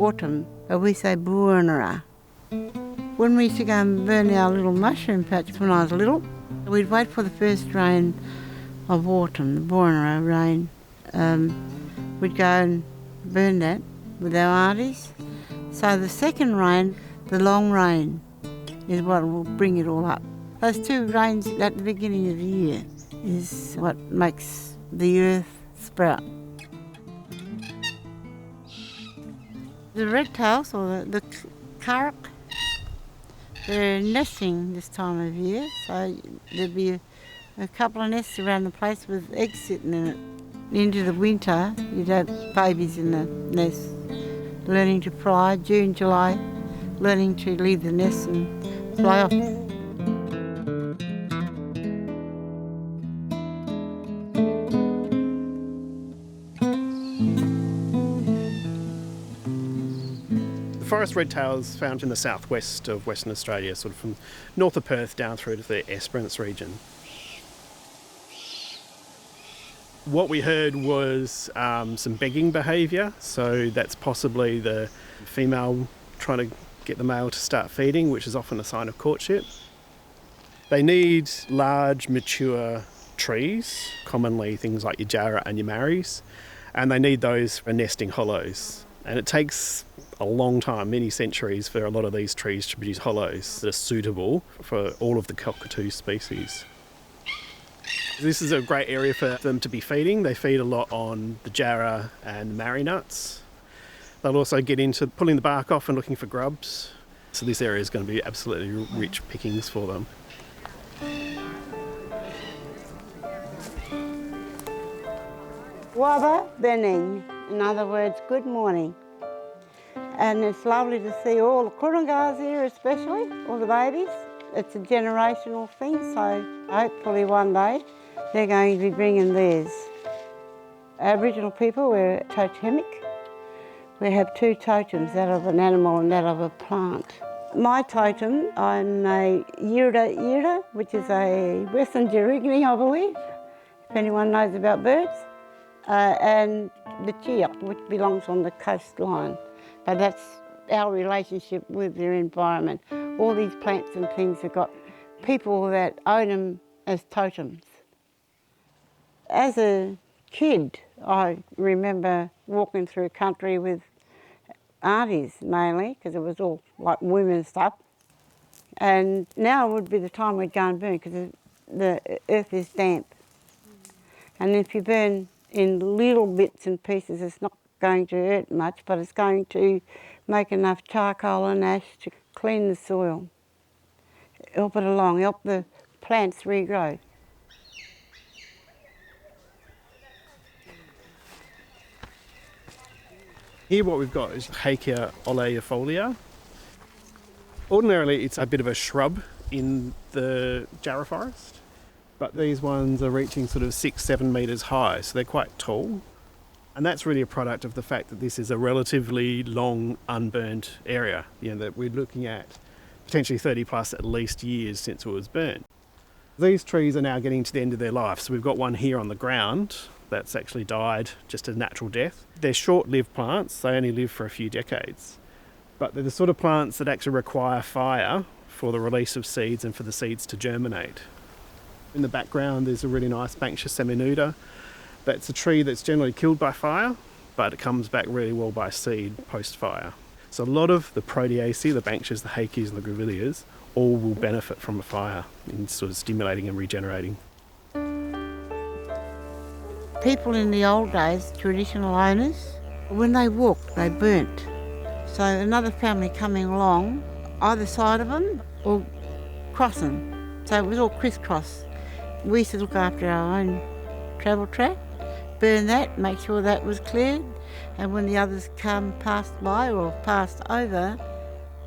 autumn, but we say Merningar. When we used to go and burn our little mushroom patch when I was little, we'd wait for the first rain of autumn, the Merningar rain. We'd go and burn that with our aunties. So the second rain, the long rain, is what will bring it all up. Those two rains at the beginning of the year is what makes the earth sprout. The redtails, or the carrick, they're nesting this time of year, so there'll be a couple of nests around the place with eggs sitting in it. Into the winter, you'd have babies in the nest, learning to fly. June, July, learning to leave the nest and fly off. Forest redtails found in the southwest of Western Australia, sort of from north of Perth down through to the Edmonds region. What we heard was some begging behaviour, so that's possibly the female trying to get the male to start feeding, which is often a sign of courtship. They need large, mature trees, commonly things like your jarrah and your marries, and they need those for nesting hollows. And it takes a long time, many centuries, for a lot of these trees to produce hollows that are suitable for all of the cockatoo species. This is a great area for them to be feeding. They feed a lot on the jarrah and the marry nuts. They'll also get into pulling the bark off and looking for grubs. So this area is going to be absolutely rich pickings for them. Waba Bening, in other words, good morning. And it's lovely to see all the kurungars here, especially, all the babies. It's a generational thing, so hopefully one day they're going to be bringing theirs. Aboriginal people, we're totemic. We have two totems, that of an animal and that of a plant. My totem, I'm a yorga, which is a Western Djeran, I believe, if anyone knows about birds. And the chia, which belongs on the coastline. But that's our relationship with their environment. All these plants and things have got people that own them as totems. As a kid, I remember walking through country with aunties mainly, because it was all like women's stuff. And now would be the time we'd go and burn, because the earth is damp. And if you burn in little bits and pieces, it's not going to hurt much, but it's going to make enough charcoal and ash to clean the soil, help it along, help the plants regrow. Here what we've got is Heikia oleifolia. Ordinarily it's a bit of a shrub in the jarrah forest, but these ones are reaching sort of 6-7 metres high, so they're quite tall. And that's really a product of the fact that this is a relatively long, unburned area. You know, that we're looking at potentially 30 plus at least years since it was burnt. These trees are now getting to the end of their life. So we've got one here on the ground that's actually died just a natural death. They're short-lived plants. They only live for a few decades. But they're the sort of plants that actually require fire for the release of seeds and for the seeds to germinate. In the background, there's a really nice Banksia seminuda. That's a tree that's generally killed by fire, but it comes back really well by seed post-fire. So a lot of the Proteaceae, the Banksias, the Heikias and the Grevilleas, all will benefit from a fire in sort of stimulating and regenerating. People in the old days, traditional owners, when they walked, they burnt. So another family coming along, either side of them or crossing. So it was all crisscross. We used to look after our own travel track, burn that, make sure that was cleared, and when the others passed by or passed over,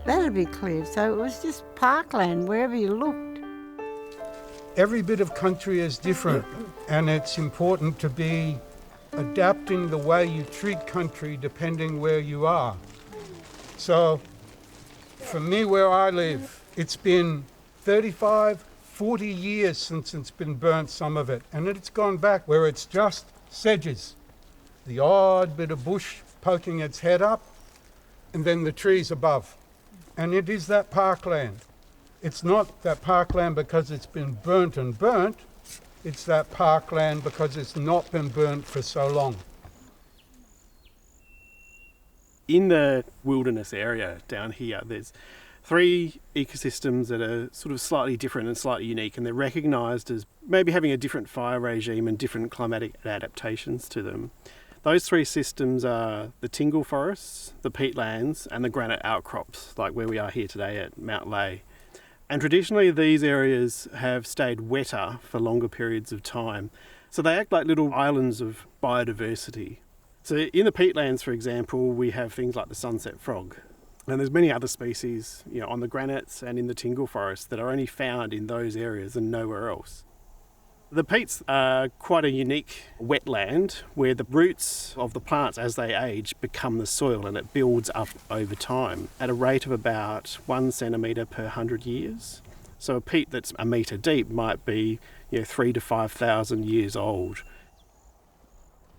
that'd be cleared. So it was just parkland wherever you looked. Every bit of country is different, and it's important to be adapting the way you treat country depending where you are. So for me, where I live, it's been 35, 40 years since it's been burnt, some of it, and it's gone back where it's just sedges, the odd bit of bush poking its head up, and then the trees above. And it is that parkland. It's not that parkland because it's been burnt and burnt, it's that parkland because it's not been burnt for so long. In the wilderness area down here, there's 3 ecosystems that are sort of slightly different and slightly unique, and they're recognised as maybe having a different fire regime and different climatic adaptations to them. Those 3 systems are the tingle forests, the peatlands, and the granite outcrops, like where we are here today at Mount Leahy. And traditionally these areas have stayed wetter for longer periods of time, so they act like little islands of biodiversity. So in the peatlands, for example, we have things like the sunset frog. And there's many other species, on the granites and in the tingle forest that are only found in those areas and nowhere else. The peats are quite a unique wetland where the roots of the plants as they age become the soil, and it builds up over time at a rate of about 1 centimetre per 100 years. So a peat that's a metre deep might be 3,000 to 5,000 years old.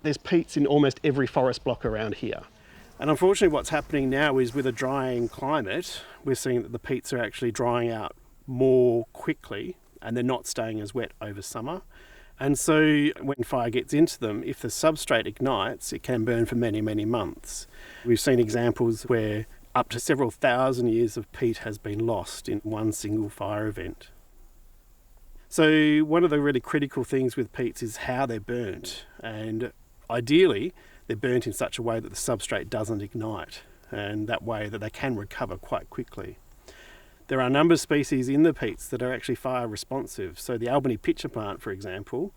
There's peats in almost every forest block around here. And unfortunately what's happening now is with a drying climate, we're seeing that the peats are actually drying out more quickly and they're not staying as wet over summer. And so when fire gets into them, if the substrate ignites, it can burn for many, many months. We've seen examples where up to several thousand years of peat has been lost in one single fire event. So one of the really critical things with peats is how they're burnt. And ideally, they're burnt in such a way that the substrate doesn't ignite, and that way that they can recover quite quickly. There are a number of species in the peats that are actually fire responsive. So the Albany pitcher plant, for example,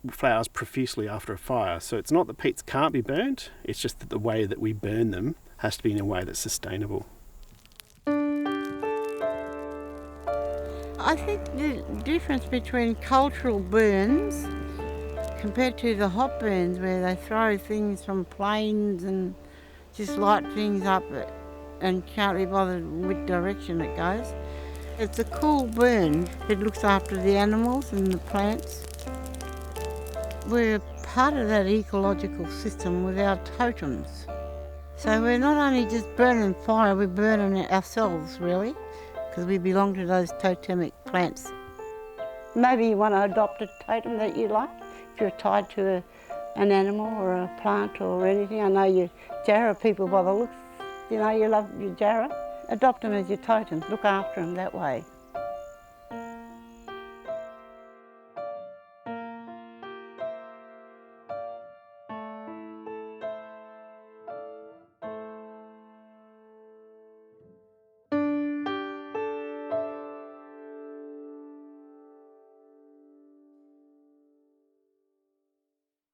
flowers profusely after a fire. So it's not that peats can't be burnt, it's just that the way that we burn them has to be in a way that's sustainable. I think the difference between cultural burns compared to the hot burns where they throw things from planes and just light things up and can't be bothered which direction it goes. It's a cool burn. It looks after the animals and the plants. We're part of that ecological system with our totems. So we're not only just burning fire, we're burning ourselves really, because we belong to those totemic plants. Maybe you want to adopt a totem that you like, if you're tied to an animal or a plant or anything. I know you Jarrah people by the looks, you love your Jarrah. Adopt them as your totem, look after them that way.